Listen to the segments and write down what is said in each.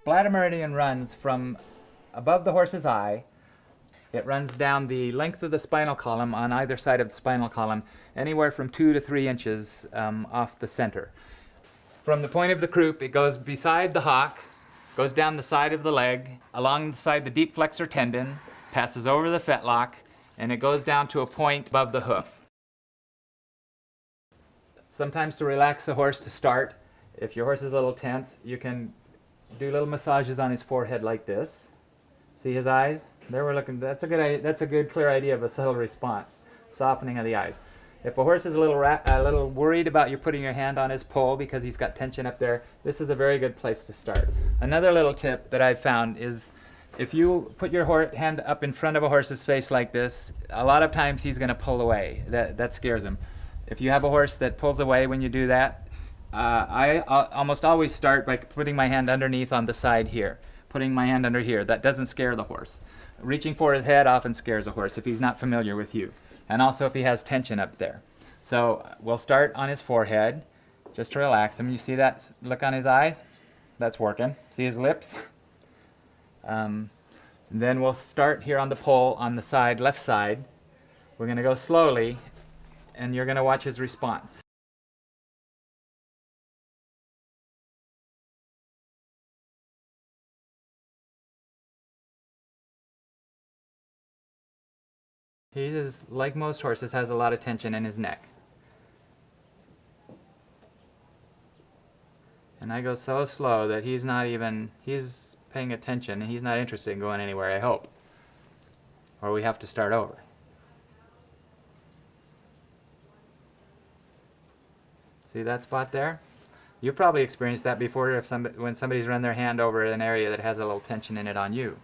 Bladder Meridian runs from above the horse's eye. It runs down the length of the spinal column on either side of the spinal column, anywhere from 2 to 3 inches off the center. From the point of the croup, it goes beside the hock, goes down the side of the leg, along the side the deep flexor tendon, passes over the fetlock, and it goes down to a point above the hoof. Sometimes to relax the horse to start, if your horse is a little tense, you can do little massages on his forehead like this. See his eyes? There we're looking. That's a good idea. That's a good, clear idea of a subtle response, softening of the eyes. If a horse is a little worried about you putting your hand on his poll because he's got tension up there, this is a very good place to start. Another little tip that I've found is if you put your hand up in front of a horse's face like this, a lot of times he's going to pull away. That scares him. If you have a horse that pulls away when you do that, I almost always start by putting my hand underneath on the side here. Putting my hand under here. That doesn't scare the horse. Reaching for his head often scares a horse if he's not familiar with you. And also if he has tension up there. So we'll start on his forehead, just to relax him. You see that look on his eyes? That's working. See his lips? Then we'll start here on the pole on the side, left side. We're going to go slowly, and you're going to watch his response. He is, like most horses, has a lot of tension in his neck. And I go so slow that he's paying attention and he's not interested in going anywhere, I hope. Or we have to start over. See that spot there? You've probably experienced that before when somebody's run their hand over an area that has a little tension in it on you.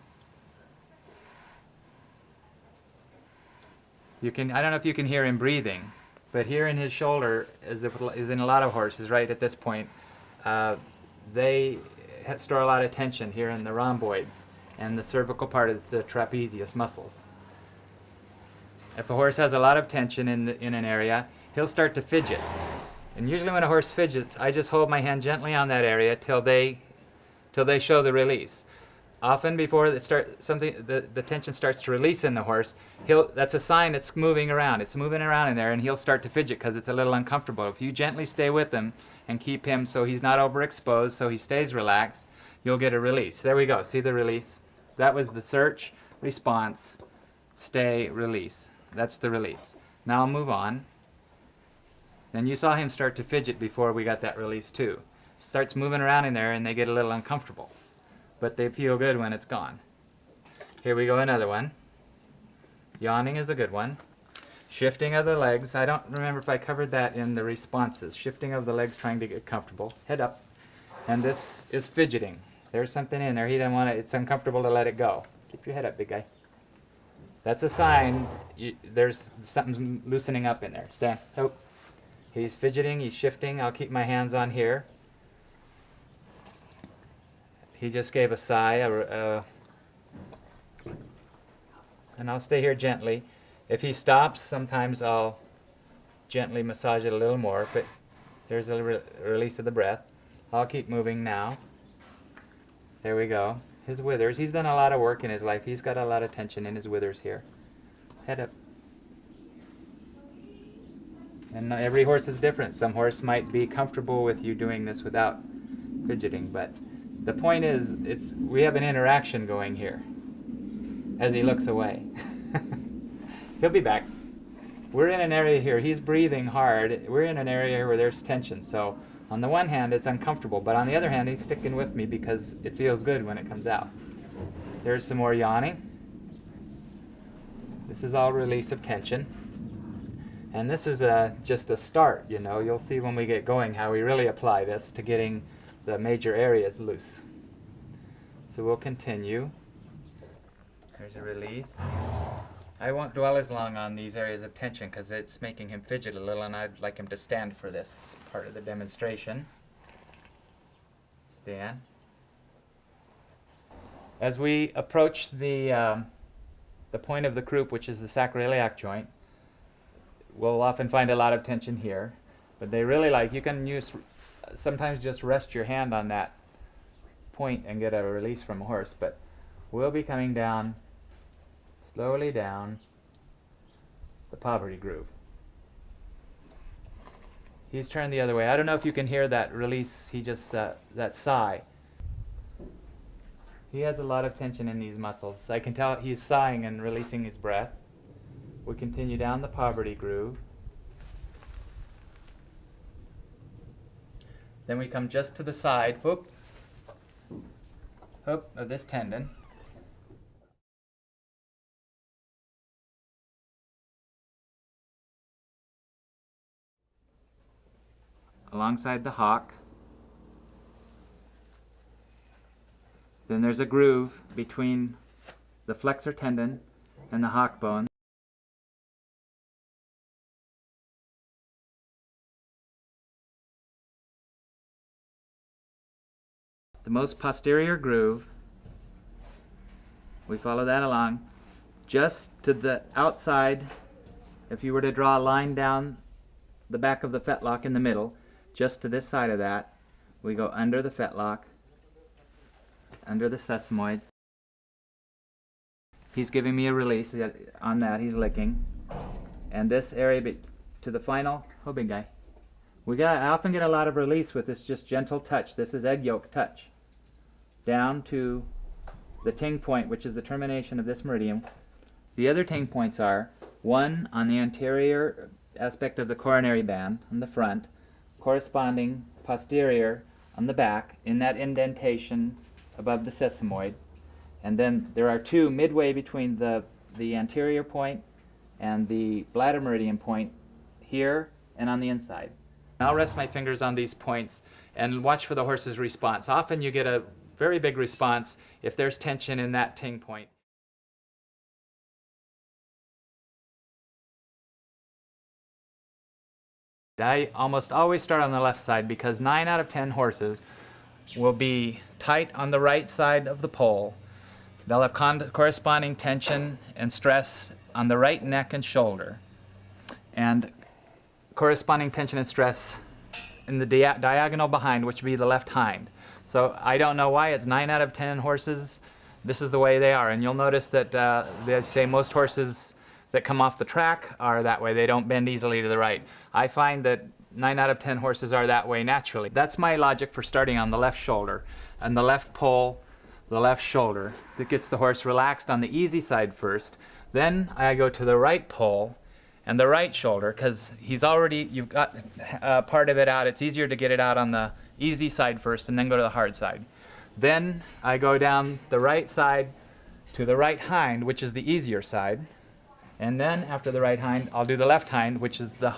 I don't know if you can hear him breathing, but here in his shoulder, as is in a lot of horses right at this point, they store a lot of tension here in the rhomboids and the cervical part of the trapezius muscles. If a horse has a lot of tension in an area, he'll start to fidget. And usually when a horse fidgets, I just hold my hand gently on that area till they show the release. Often before the tension starts to release in the horse, that's a sign it's moving around. It's moving around in there, and he'll start to fidget because it's a little uncomfortable. If you gently stay with him and keep him so he's not overexposed, so he stays relaxed, you'll get a release. There we go. See the release? That was the search, response, stay, release. That's the release. Now I'll move on. Then you saw him start to fidget before we got that release too. Starts moving around in there and they get a little uncomfortable. But they feel good when it's gone. Here we go, another one. Yawning is a good one. Shifting of the legs. I don't remember if I covered that in the responses. Shifting of the legs, trying to get comfortable. Head up. And this is fidgeting. There's something in there. He doesn't want it. It's uncomfortable to let it go. Keep your head up, big guy. That's a sign there's something loosening up in there. Stand. Oh. He's fidgeting. He's shifting. I'll keep my hands on here. He just gave a sigh, and I'll stay here gently. If he stops, sometimes I'll gently massage it a little more, but there's a release of the breath. I'll keep moving now. There we go. His withers. He's done a lot of work in his life. He's got a lot of tension in his withers here. Head up. And every horse is different. Some horse might be comfortable with you doing this without fidgeting, but the point is, we have an interaction going here as he looks away. He'll be back. We're in an area here. He's breathing hard. We're in an area where there's tension. So on the one hand, it's uncomfortable, but on the other hand, he's sticking with me because it feels good when it comes out. There's some more yawning. This is all release of tension. And this is just a start, you know. You'll see when we get going how we really apply this to getting the major areas loose. So we'll continue. There's a release. I won't dwell as long on these areas of tension because it's making him fidget a little, and I'd like him to stand for this part of the demonstration. Stand. As we approach the point of the croup, which is the sacroiliac joint, we'll often find a lot of tension here, but they really like, you can sometimes just rest your hand on that point and get a release from a horse, but we'll be coming down, slowly down the poverty groove. He's turned the other way. I don't know if you can hear that release, he just, that sigh. He has a lot of tension in these muscles. I can tell he's sighing and releasing his breath. We continue down the poverty groove. Then we come just to the side, whoop, whoop, of this tendon. Alongside the hock. Then there's a groove between the flexor tendon and the hock bone. The most posterior groove, we follow that along just to the outside. If you were to draw a line down the back of the fetlock in the middle, just to this side of that, we go under the fetlock, under the sesamoid. He's giving me a release on that, he's licking. And this area to the final, oh big guy. I often get a lot of release with this just gentle touch. This is egg yolk touch. Down to the ting point, which is the termination of this meridian. The other ting points are, one on the anterior aspect of the coronary band on the front, corresponding posterior on the back in that indentation above the sesamoid. And then there are two midway between the anterior point and the bladder meridian point here and on the inside. I'll rest my fingers on these points and watch for the horse's response. Often you get a very big response if there's tension in that ting point. I almost always start on the left side because 9 out of 10 horses will be tight on the right side of the pole. They'll have corresponding tension and stress on the right neck and shoulder, and corresponding tension and stress in the diagonal behind, which would be the left hind. So I don't know why it's 9 out of 10 horses. This is the way they are, and you'll notice that they say most horses that come off the track are that way. They don't bend easily to the right. I find that 9 out of 10 horses are that way naturally. That's my logic for starting on the left shoulder and the left pole, the left shoulder. That gets the horse relaxed on the easy side first. Then I go to the right pole and the right shoulder, because you've got part of it out. It's easier to get it out on the easy side first and then go to the hard side. Then I go down the right side to the right hind, which is the easier side. And then after the right hind, I'll do the left hind, which is the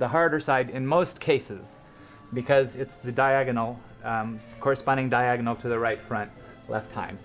harder side in most cases, because it's the diagonal, corresponding diagonal to the right front, left hind.